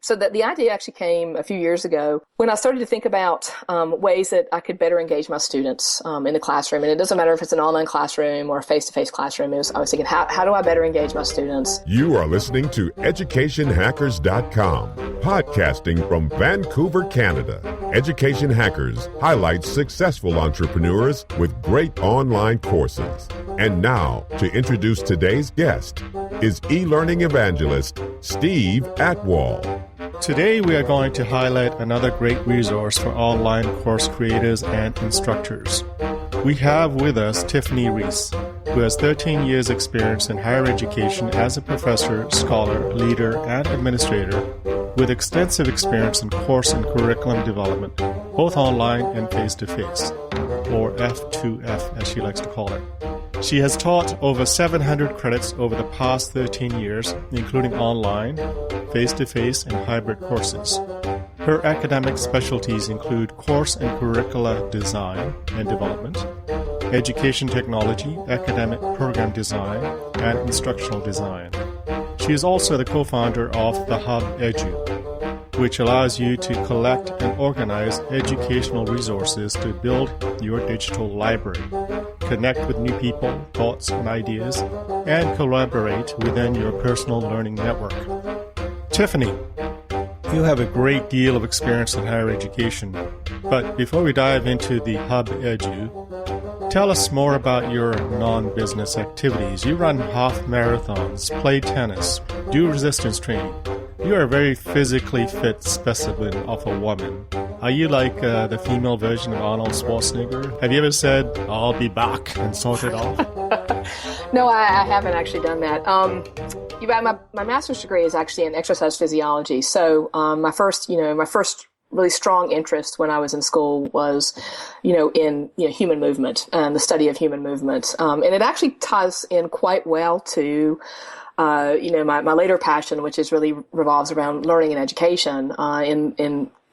So the idea actually came a few years ago when I started to think about ways that I could better engage my students in the classroom. And it doesn't matter if it's an online classroom or a face-to-face classroom. I was thinking, how do I better engage my students? You are listening to EducationHackers.com, podcasting from Vancouver, Canada. Education Hackers highlights successful entrepreneurs with great online courses. And now, to introduce today's guest is e-learning evangelist Steve Atwall. Today we are going to highlight another great resource for online course creators and instructors. We have with us Tiffany Reiss, who has 13 years experience in higher education as a professor, scholar, leader, and administrator, with extensive experience in course and curriculum development, both online and face-to-face, or F2F as she likes to call it. She has taught over 700 credits over the past 13 years, including online, face-to-face, and hybrid courses. Her academic specialties include course and curricula design and development, education technology, academic program design, and instructional design. She is also the co-founder of TheHubEDU, which allows you to collect and organize educational resources to build your digital library, connect with new people, thoughts, and ideas, and collaborate within your personal learning network. Tiffany, you have a great deal of experience in higher education, but before we dive into the TheHubEDU, tell us more about your non-business activities. You run half marathons, play tennis, do resistance training. You are a very physically fit specimen of a woman. Are you like the female version of Arnold Schwarzenegger? Have you ever said, "I'll be back," and sorted off? No, I haven't actually done that. My master's degree is actually in exercise physiology. So my first really strong interest when I was in school was, in human movement and the study of human movement. And it actually ties in quite well to my later passion, which is really revolves around learning and education,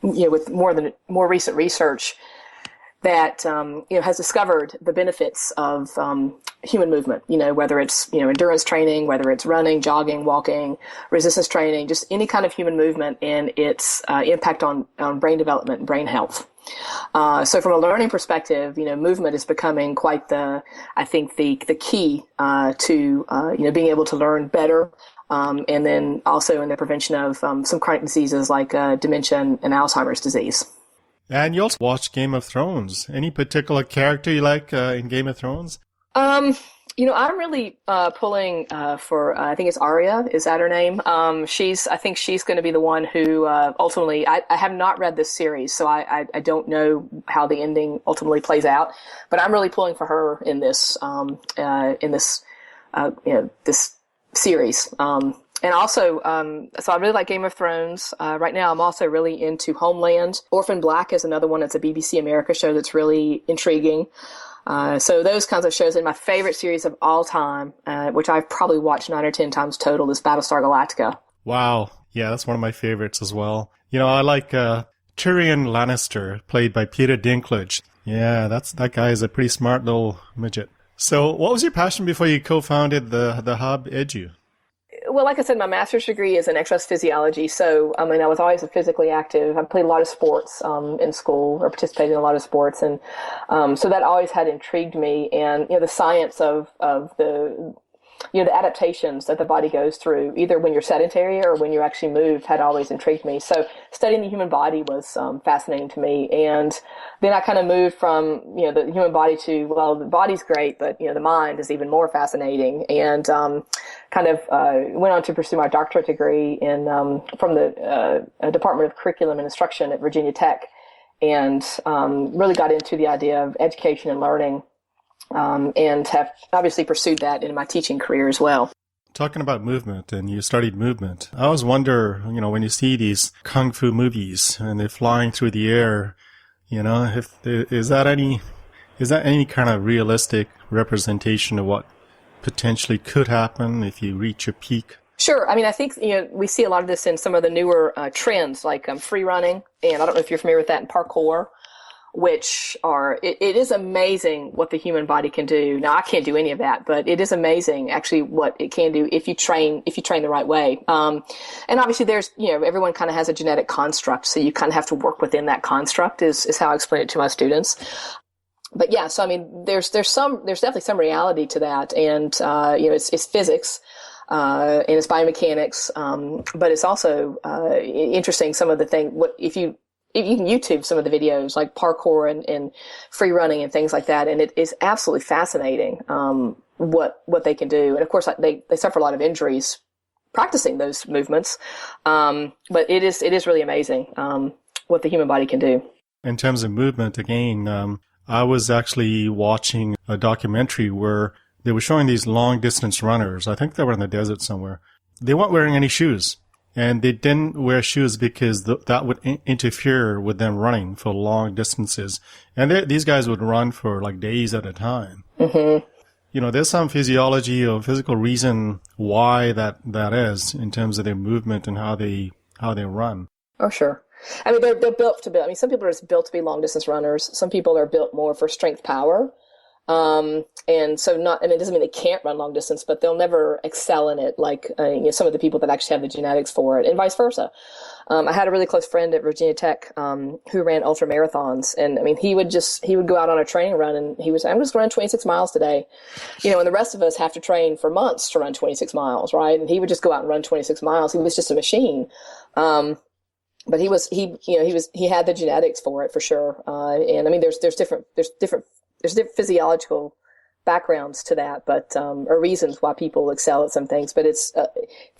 with more recent research that has discovered the benefits of human movement. Whether it's endurance training, whether it's running, jogging, walking, resistance training, just any kind of human movement and its impact on brain development and brain health. So from a learning perspective, movement is becoming quite the key to being able to learn better, and then also in the prevention of some chronic diseases like dementia and Alzheimer's disease. And you also watch Game of Thrones. Any particular character you like in Game of Thrones? I'm really pulling for I think it's Arya. Is that her name? I think she's going to be the one who ultimately. I have not read this series, so I don't know how the ending ultimately plays out. But I'm really pulling for her in this this series. And also, so I really like Game of Thrones. Right now, I'm also really into Homeland. Orphan Black is another one. It's a BBC America show that's really intriguing. So those kinds of shows. And my favorite series of all time, which I've probably watched 9 or 10 times total, is Battlestar Galactica. Wow. Yeah, that's one of my favorites as well. I like Tyrion Lannister, played by Peter Dinklage. Yeah, that guy is a pretty smart little midget. So what was your passion before you co-founded the TheHubEDU? Well, like I said, my master's degree is in exercise physiology. So, I was always physically active. I played a lot of sports in school, or participated in a lot of sports. And so that always had intrigued me. And, the science of the adaptations that the body goes through, either when you're sedentary or when you actually move, had always intrigued me. So studying the human body was fascinating to me. And then I kind of moved from, the human body to, well, the body's great, but, the mind is even more fascinating. And went on to pursue my doctorate degree from the Department of Curriculum and Instruction at Virginia Tech, and really got into the idea of education and learning. And have obviously pursued that in my teaching career as well. Talking about movement, and you studied movement, I always wonder, when you see these kung fu movies and they're flying through the air, is that any kind of realistic representation of what potentially could happen if you reach a peak? Sure. I think, we see a lot of this in some of the newer trends like free running, and I don't know if you're familiar with that, in parkour. which are, it is amazing what the human body can do. Now, I can't do any of that, but it is amazing actually what it can do if you train the right way. And obviously there's, everyone kind of has a genetic construct. So you kind of have to work within that construct is how I explain it to my students. But yeah, so I mean, there's definitely some reality to that. And, it's physics. And it's biomechanics. But it's also, interesting some of the things, if you can YouTube some of the videos like parkour and free running and things like that. And it is absolutely fascinating, what they can do. And of course, they suffer a lot of injuries practicing those movements. But it is really amazing, what the human body can do. In terms of movement, again, I was actually watching a documentary where they were showing these long distance runners. I think they were in the desert somewhere. They weren't wearing any shoes. And they didn't wear shoes because that would interfere with them running for long distances. And these guys would run for like days at a time. Mm-hmm. There's some physiology or physical reason why that is in terms of their movement and how they run. Oh, sure. I mean, they're built to be, some people are just built to be long distance runners. Some people are built more for strength power. And it doesn't mean they can't run long distance, but they'll never excel in it like, some of the people that actually have the genetics for it, and vice versa. I had a really close friend at Virginia Tech, who ran ultra marathons. And I mean, he would go out on a training run and I'm just going to run 26 miles today. And the rest of us have to train for months to run 26 miles, right? And he would just go out and run 26 miles. He was just a machine. But he had the genetics for it for sure. And I mean, there's different physiological backgrounds to that, but, or reasons why people excel at some things, but it's,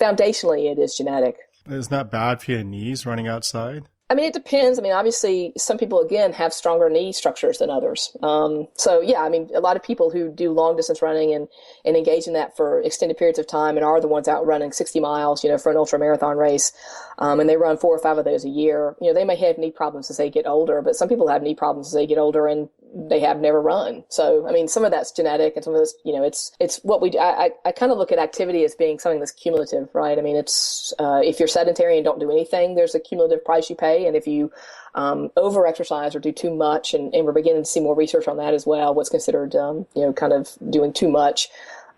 foundationally it is genetic. Isn't that bad for your knees running outside? I mean, it depends. I mean, obviously some people again have stronger knee structures than others. So yeah, I mean, a lot of people who do long distance running and engage in that for extended periods of time and are the ones out running 60 miles, for an ultra marathon race. And they run 4 or 5 of those a year. They may have knee problems as they get older, but some people have knee problems as they get older and they have never run. So, I mean, some of that's genetic and some of this, it's what we do. I kind of look at activity as being something that's cumulative, right? I mean, it's, if you're sedentary and don't do anything, there's a cumulative price you pay. And if you, over exercise or do too much, and we're beginning to see more research on that as well, what's considered, kind of doing too much,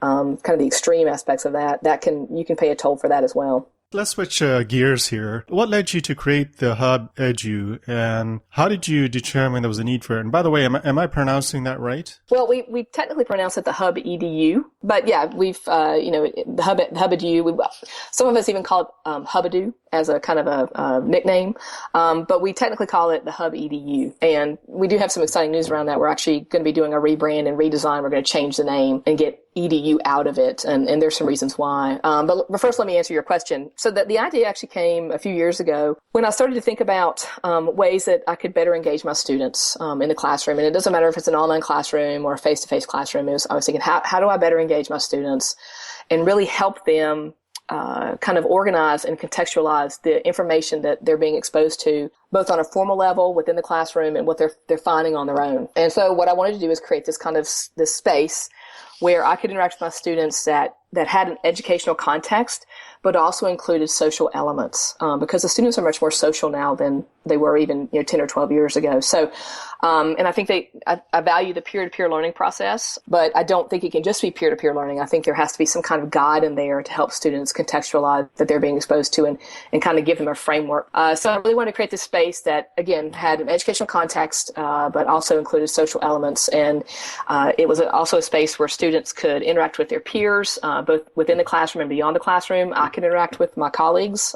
kind of the extreme aspects of that you can pay a toll for that as well. Let's switch gears here. What led you to create TheHubEDU, and how did you determine there was a need for it? And by the way, am I pronouncing that right? Well, we technically pronounce it TheHubEDU, but yeah, we've TheHubEDU. Some of us even call it HubEDU as a kind of a nickname, but we technically call it TheHubEDU. And we do have some exciting news around that. We're actually going to be doing a rebrand and redesign. We're going to change the name and get EDU out of it, and there's some reasons why. But first, let me answer your question. So the idea actually came a few years ago when I started to think about ways that I could better engage my students in the classroom. And it doesn't matter if it's an online classroom or a face-to-face classroom. I was thinking, how do I better engage my students and really help them kind of organize and contextualize the information that they're being exposed to, both on a formal level within the classroom and what they're finding on their own. And so what I wanted to do is create this kind of this space where I could interact with my students that had an educational context, but also included social elements, because the students are much more social now than they were even 10 or 12 years ago. So, and I think I value the peer-to-peer learning process, but I don't think it can just be peer-to-peer learning. I think there has to be some kind of guide in there to help students contextualize that they're being exposed to and kind of give them a framework. So I really wanted to create this space that, again, had an educational context, but also included social elements. And it was also a space where students could interact with their peers, both within the classroom and beyond the classroom. I can interact with my colleagues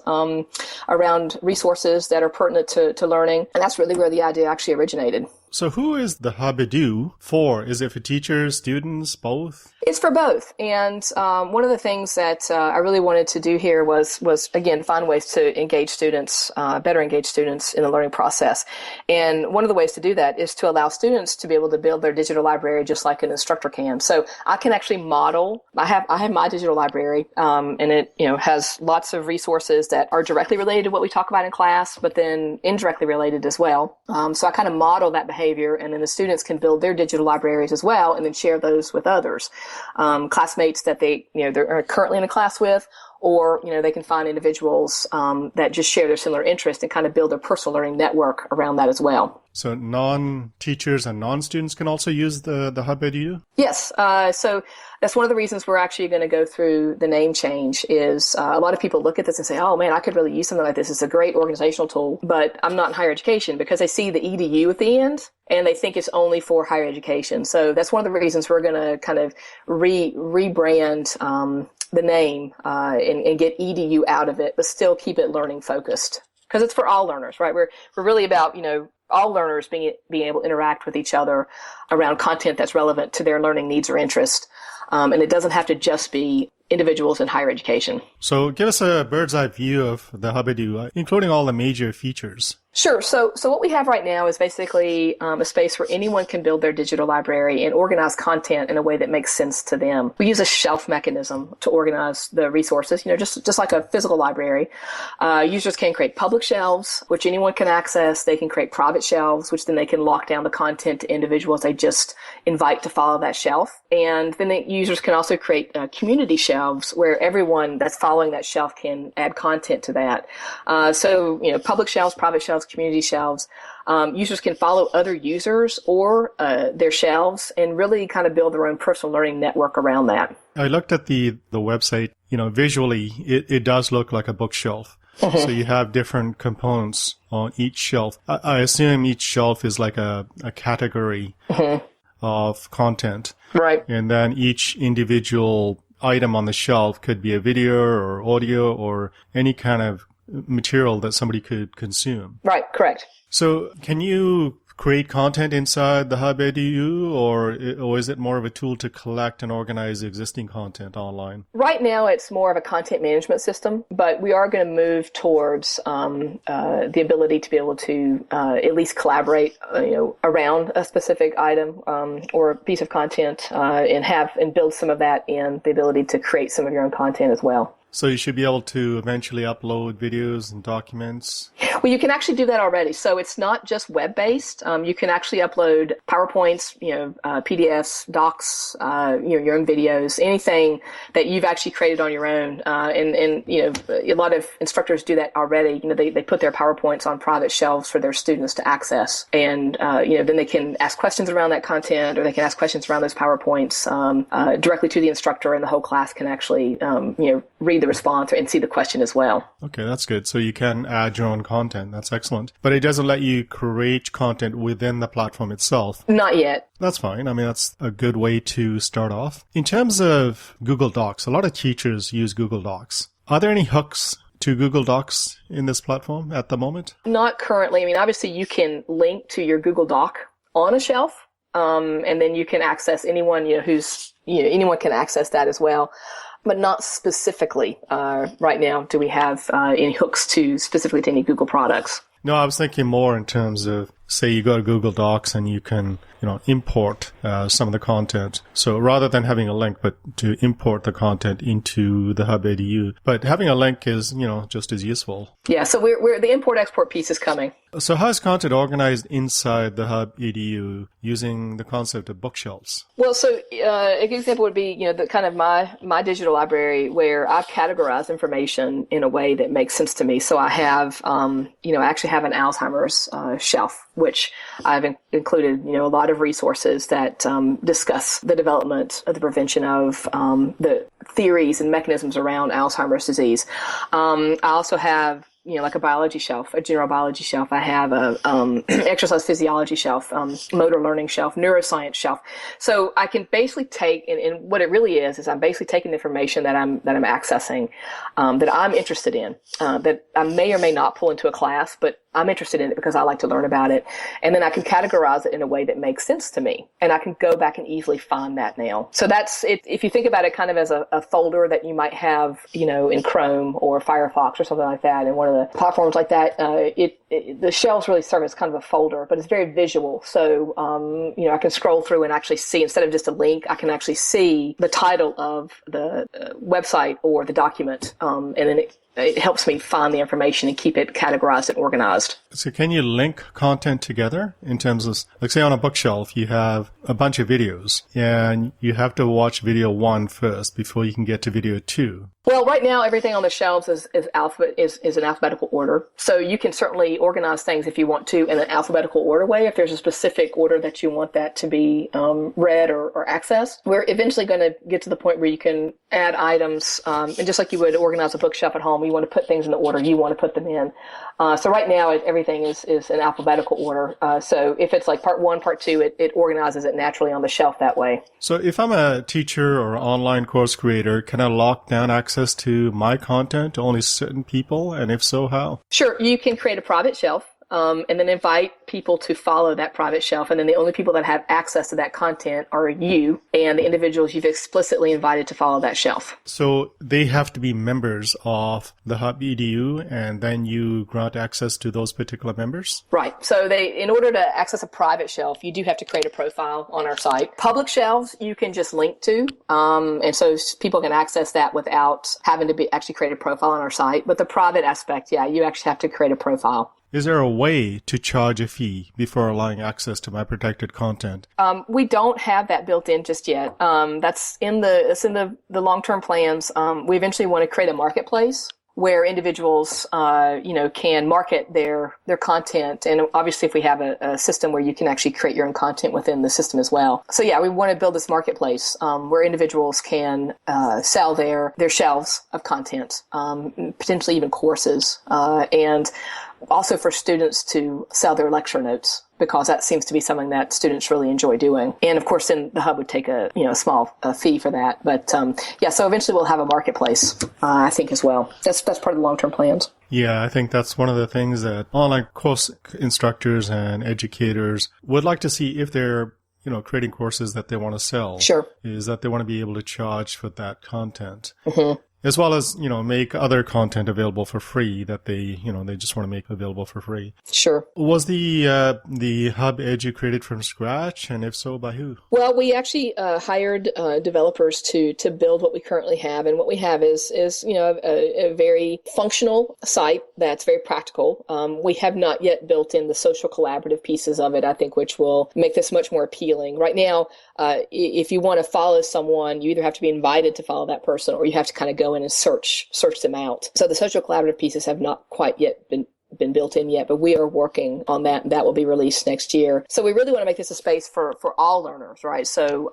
around resources that are pertinent to learning. And that's really where the idea actually originated. So who is TheHubEDU for? Is it for teachers, students, both? It's for both. And one of the things that I really wanted to do here was again, find ways to engage students, better engage students in the learning process. And one of the ways to do that is to allow students to be able to build their digital library just like an instructor can. So I can actually model. I have my digital library, and it has lots of resources that are directly related to what we talk about in class, but then indirectly related as well. So I kind of model that behavior, and then the students can build their digital libraries as well, and then share those with others, classmates that they're currently in a class with, or, they can find individuals that just share their similar interests and kind of build a personal learning network around that as well. So non-teachers and non-students can also use the TheHubEDU? Yes. So that's one of the reasons we're actually going to go through the name change is a lot of people look at this and say, oh man, I could really use something like this. It's a great organizational tool, but I'm not in higher education, because they see the EDU at the end and they think it's only for higher education. So that's one of the reasons we're going to kind of rebrand the name and get EDU out of it, but still keep it learning focused, because it's for all learners, right? We're really about, all learners being able to interact with each other around content that's relevant to their learning needs or interest. And it doesn't have to just be individuals in higher education. So give us a bird's eye view of the TheHubEDU, including all the major features. Sure. So what we have right now is basically a space where anyone can build their digital library and organize content in a way that makes sense to them. We use a shelf mechanism to organize the resources, just like a physical library. Users can create public shelves, which anyone can access. They can create private shelves, which then they can lock down the content to individuals they just invite to follow that shelf. And then the users can also create community shelves where everyone that's following that shelf can add content to that. So public shelves, private shelves, community shelves. Users can follow other users or their shelves and really kind of build their own personal learning network around that. I looked at the website. Visually, it does look like a bookshelf. Mm-hmm. So you have different components on each shelf. I assume each shelf is like a category mm-hmm. of content. Right. And then each individual item on the shelf could be a video or audio or any kind of material that somebody could consume. Right, correct. So can you create content inside the TheHubEDU, or is it more of a tool to collect and organize existing content online? Right now, it's more of a content management system, but we are going to move towards the ability to be able to at least collaborate, around a specific item or a piece of content, and build some of that in the ability to create some of your own content as well. So you should be able to eventually upload videos and documents? Well, you can actually do that already. So it's not just web-based. You can actually upload PowerPoints, PDFs, docs, your own videos, anything that you've actually created on your own. And a lot of instructors do that already. They put their PowerPoints on private shelves for their students to access. And, then they can ask questions around that content, or they can ask questions around those PowerPoints directly to the instructor, and the whole class can actually, read the response and see the question as well. Okay, that's good. So you can add your own content. That's excellent. But it doesn't let you create content within the platform itself. Not yet. That's fine. I mean, that's a good way to start off. In terms of Google Docs, a lot of teachers use Google Docs. Are there any hooks to Google Docs in this platform at the moment? Not currently. I mean, obviously you can link to your Google Doc on a shelf, and then you can access anyone, anyone can access that as well. But not specifically right now do we have any hooks specifically to any Google products. No, I was thinking more in terms of, say you go to Google Docs and you can, import some of the content. So rather than having a link, but to import the content into the TheHubEDU. But having a link is, just as useful. Yeah, so we're the import-export piece is coming. So how is content organized inside the TheHubEDU using the concept of bookshelves? Well, so a good example would be, the kind of my digital library where I've categorized information in a way that makes sense to me. So I have, I actually have an Alzheimer's shelf, which I've included, a lot of resources that discuss the development of the prevention of the theories and mechanisms around Alzheimer's disease. I also have like a biology shelf, a general biology shelf. I have a exercise physiology shelf, motor learning shelf, neuroscience shelf. So I can basically take, and what it really is I'm basically taking the information that I'm accessing, that I'm interested in, that I may or may not pull into a class, but I'm interested in it because I like to learn about it. And then I can categorize it in a way that makes sense to me. And I can go back and easily find that now. So that's it. If you think about it kind of as a folder that you might have, in Chrome or Firefox or something like that, and one of the platforms like that, the shelves really serve as kind of a folder, but it's very visual. So, I can scroll through and actually see, instead of just a link, I can actually see the title of the website or the document, and then it helps me find the information and keep it categorized and organized. So can you link content together in terms of, like say on a bookshelf, you have a bunch of videos and you have to watch video 1 first before you can get to video 2? Well, right now, everything on the shelves is in alphabetical order. So you can certainly organize things if you want to in an alphabetical order way, if there's a specific order that you want that to be read or accessed. We're eventually going to get to the point where you can add items, and just like you would organize a bookshelf at home, you want to put things in the order you want to put them in. So right now, everything is in alphabetical order. So if it's like part 1, part 2, it organizes it naturally on the shelf that way. So if I'm a teacher or online course creator, can I lock down access to my content to only certain people? And if so, how? Sure. You can create a private shelf. And then invite people to follow that private shelf. And then the only people that have access to that content are you and the individuals you've explicitly invited to follow that shelf. So they have to be members of the TheHubEDU, and then you grant access to those particular members? Right. So in order to access a private shelf, you do have to create a profile on our site. Public shelves, you can just link to. And so people can access that without having to actually create a profile on our site. But the private aspect, yeah, you actually have to create a profile. Is there a way to charge a fee before allowing access to my protected content? We don't have that built in just yet. It's in the long-term plans. We eventually want to create a marketplace where individuals, can market their content. And obviously if we have a system where you can actually create your own content within the system as well. So yeah, we want to build this marketplace, where individuals can, sell their shelves of content, potentially even courses, and also for students to sell their lecture notes, because that seems to be something that students really enjoy doing. And of course, then the Hub would take a small fee for that. But so eventually we'll have a marketplace, I think, as well. That's part of the long-term plans. Yeah, I think that's one of the things that online course instructors and educators would like to see if they're creating courses that they want to sell. Sure. Is that they want to be able to charge for that content. Mm-hmm. As well as, make other content available for free that they just want to make available for free. Sure. Was the TheHubEDU created from scratch? And if so, by who? Well, we actually hired developers to build what we currently have. And what we have is a very functional site that's very practical. We have not yet built in the social collaborative pieces of it, I think, which will make this much more appealing. Right now, if you want to follow someone, you either have to be invited to follow that person, or you have to kind of go in and search them out. So the social collaborative pieces have not quite yet been built in yet, but we are working on that, and that will be released next year. So we really want to make this a space for all learners, right? So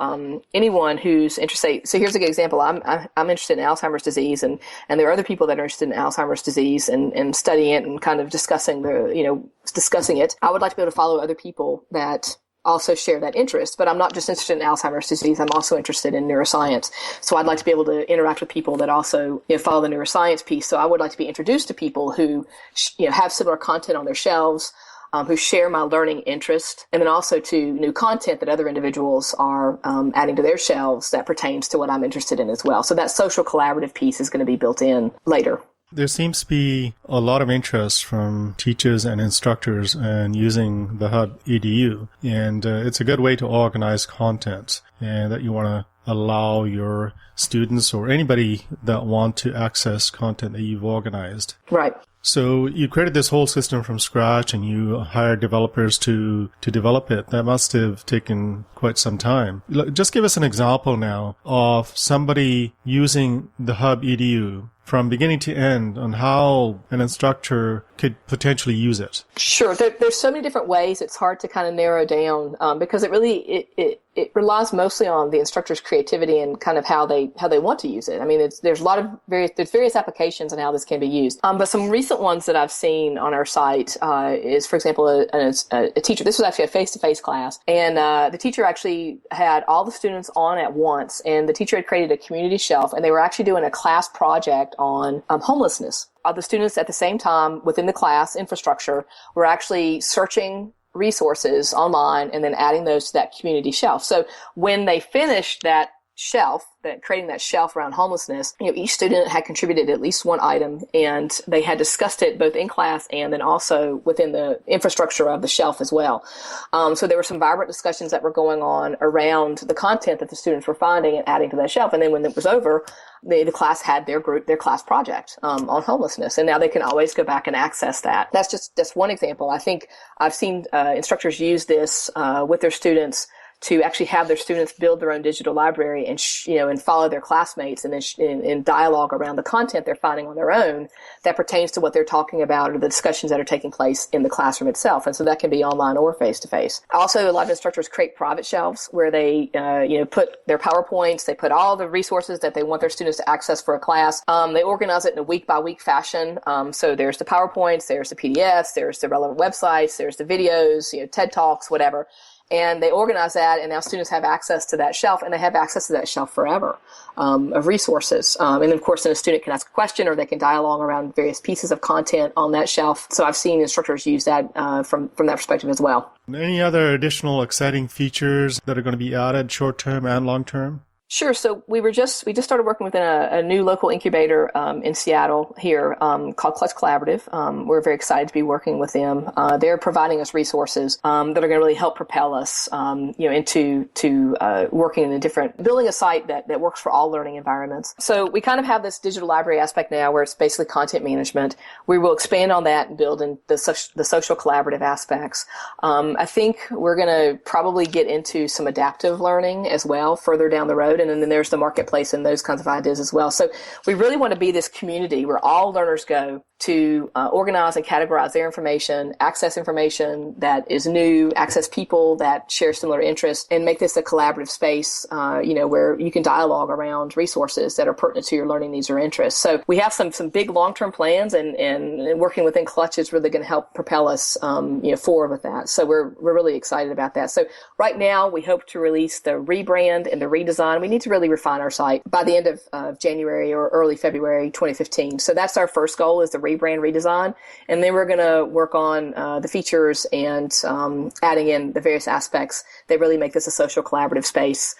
anyone who's interested. So here's a good example. I'm interested in Alzheimer's disease, and there are other people that are interested in Alzheimer's disease and studying it and kind of discussing it. I would like to be able to follow other people that also share that interest, but I'm not just interested in Alzheimer's disease. I'm also interested in neuroscience. So I'd like to be able to interact with people that also follow the neuroscience piece. So I would like to be introduced to people who have similar content on their shelves, who share my learning interest, and then also to new content that other individuals are adding to their shelves that pertains to what I'm interested in as well. So that social collaborative piece is going to be built in later. There seems to be a lot of interest from teachers and instructors in using the TheHubEDU, and it's a good way to organize content, and that you want to allow your students or anybody that want to access content that you've organized. Right. So you created this whole system from scratch and you hired developers to develop it. That must have taken quite some time. Just give us an example now of somebody using the TheHubEDU from beginning to end on how an instructor could potentially use it. Sure. There's so many different ways. It's hard to kind of narrow down because it really it relies mostly on the instructor's creativity and kind of how they want to use it. I mean, there's a lot of various applications on how this can be used. But some recent ones that I've seen on our site is, for example, a teacher. This was actually a face-to-face class, and the teacher actually had all the students on at once, and the teacher had created a community shelf, and they were actually doing a class project on homelessness. The students at the same time within the class infrastructure were actually searching resources online and then adding those to that community shelf. So when they finished that shelf, that creating that shelf around homelessness, each student had contributed at least one item, and they had discussed it both in class and then also within the infrastructure of the shelf as well. So there were some vibrant discussions that were going on around the content that the students were finding and adding to that shelf. And then when it was over, the class had their class project on homelessness, and now they can always go back and access that. That's one example. I think I've seen instructors use this with their students to actually have their students build their own digital library and and follow their classmates and then in dialogue around the content they're finding on their own that pertains to what they're talking about or the discussions that are taking place in the classroom itself. And so that can be online or face to face. Also, a lot of instructors create private shelves where they put their PowerPoints, they put all the resources that they want their students to access for a class. They organize it in a week by week fashion. So there's the PowerPoints, there's the PDFs, there's the relevant websites, there's the videos, TED Talks, whatever. And they organize that, and now students have access to that shelf, and they have access to that shelf forever of resources. And of course, then a student can ask a question, or they can dialogue around various pieces of content on that shelf. So I've seen instructors use that from that perspective as well. Any other additional exciting features that are going to be added short-term and long-term? Sure. So we just started working with a new local incubator in Seattle here called Clutch Collaborative. We're very excited to be working with them. They're providing us resources that are going to really help propel us, into working in building a site that works for all learning environments. So we kind of have this digital library aspect now, where it's basically content management. We will expand on that and build in the social collaborative aspects. I think we're going to probably get into some adaptive learning as well further down the road. And then there's the marketplace and those kinds of ideas as well. So we really want to be this community where all learners go to organize and categorize their information, access information that is new, access people that share similar interests, and make this a collaborative space, where you can dialogue around resources that are pertinent to your learning needs or interests. So we have some big long-term plans, and working within Clutch is really going to help propel us, forward with that. So we're really excited about that. So right now we hope to release the rebrand and the redesign. We need to really refine our site by the end of January or early February 2015. So that's our first goal, is the rebrand, redesign, and then we're going to work on the features and adding in the various aspects that really make this a social collaborative space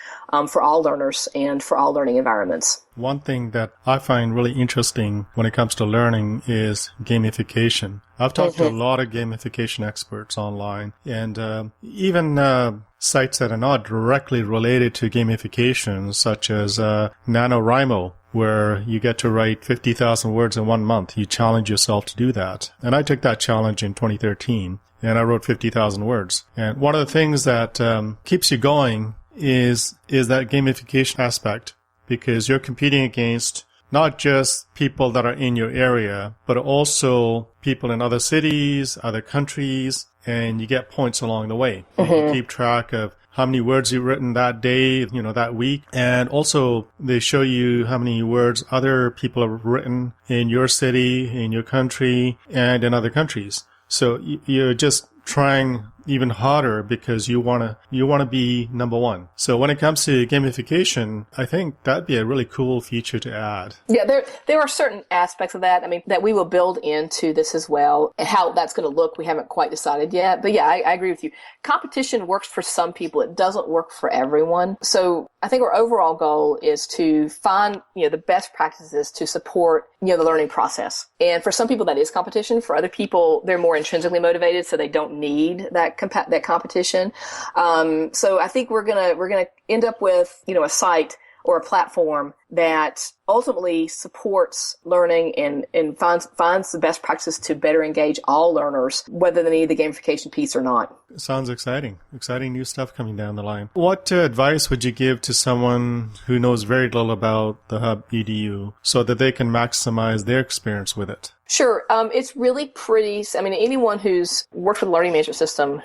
for all learners and for all learning environments. One thing that I find really interesting when it comes to learning is gamification. I've talked to a lot of gamification experts online, and even sites that are not directly related to gamification, such as NaNoWriMo, where you get to write 50,000 words in 1 month. You challenge yourself to do that. And I took that challenge in 2013, and I wrote 50,000 words. And one of the things that keeps you going is that gamification aspect, because you're competing against not just people that are in your area, but also people in other cities, other countries, and you get points along the way. You keep track of how many words you've written that day, that week. And also they show you how many words other people have written in your city, in your country, and in other countries. So you're just trying even harder because you want to be number one. So when it comes to gamification, I think that'd be a really cool feature to add. Yeah, there are certain aspects of that, that we will build into this as well. And how that's going to look, we haven't quite decided yet. But yeah, I agree with you. Competition works for some people. It doesn't work for everyone. So I think our overall goal is to find, the best practices to support, the learning process. And for some people that is competition. For other people, they're more intrinsically motivated, so they don't need that competition. So I think we're gonna end up with, a site or a platform that ultimately supports learning and finds the best practices to better engage all learners, whether they need the gamification piece or not. Sounds exciting. Exciting new stuff coming down the line. What advice would you give to someone who knows very little about the TheHubEDU so that they can maximize their experience with it? Sure. It's really pretty. Anyone who's worked with a learning management system,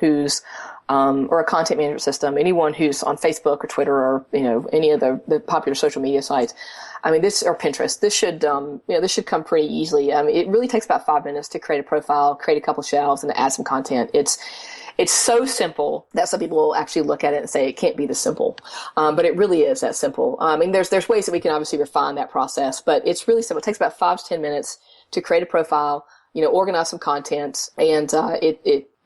or a content management system, anyone who's on Facebook or Twitter or, any of the popular social media sites, or Pinterest, this should come pretty easily. It really takes about 5 minutes to create a profile, create a couple shelves, and to add some content. It's so simple that some people will actually look at it and say it can't be this simple. But it really is that simple. There's ways that we can obviously refine that process, but it's really simple. It takes about 5 to 10 minutes to create a profile, organize some content, and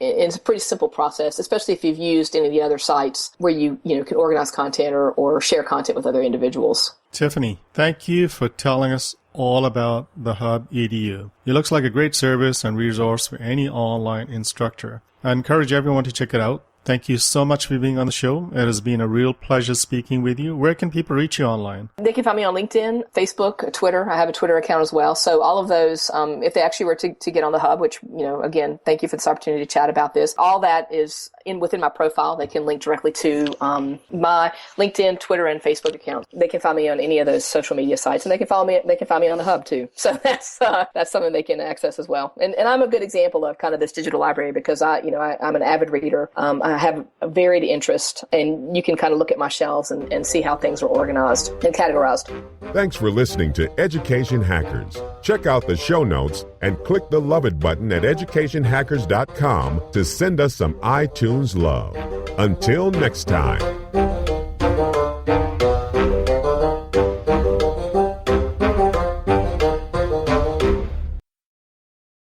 it's a pretty simple process, especially if you've used any of the other sites where you can organize content or share content with other individuals. Tiffany, thank you for telling us all about TheHubEDU. It looks like a great service and resource for any online instructor. I encourage everyone to check it out. Thank you so much for being on the show. It has been a real pleasure speaking with you. Where can people reach you online? They can find me on LinkedIn, Facebook, Twitter. I have a Twitter account as well. So all of those, if they actually were to get on the Hub, which, again, thank you for this opportunity to chat about this. All that is within my profile. They can link directly to my LinkedIn, Twitter, and Facebook account. They can find me on any of those social media sites, and they can find me on the Hub too. So that's something they can access as well. And I'm a good example of kind of this digital library because I'm an avid reader. I have a varied interest, and you can kind of look at my shelves and see how things are organized and categorized. Thanks for listening to Education Hackers. Check out the show notes and click the Love It button at educationhackers.com to send us some iTunes love. Until next time.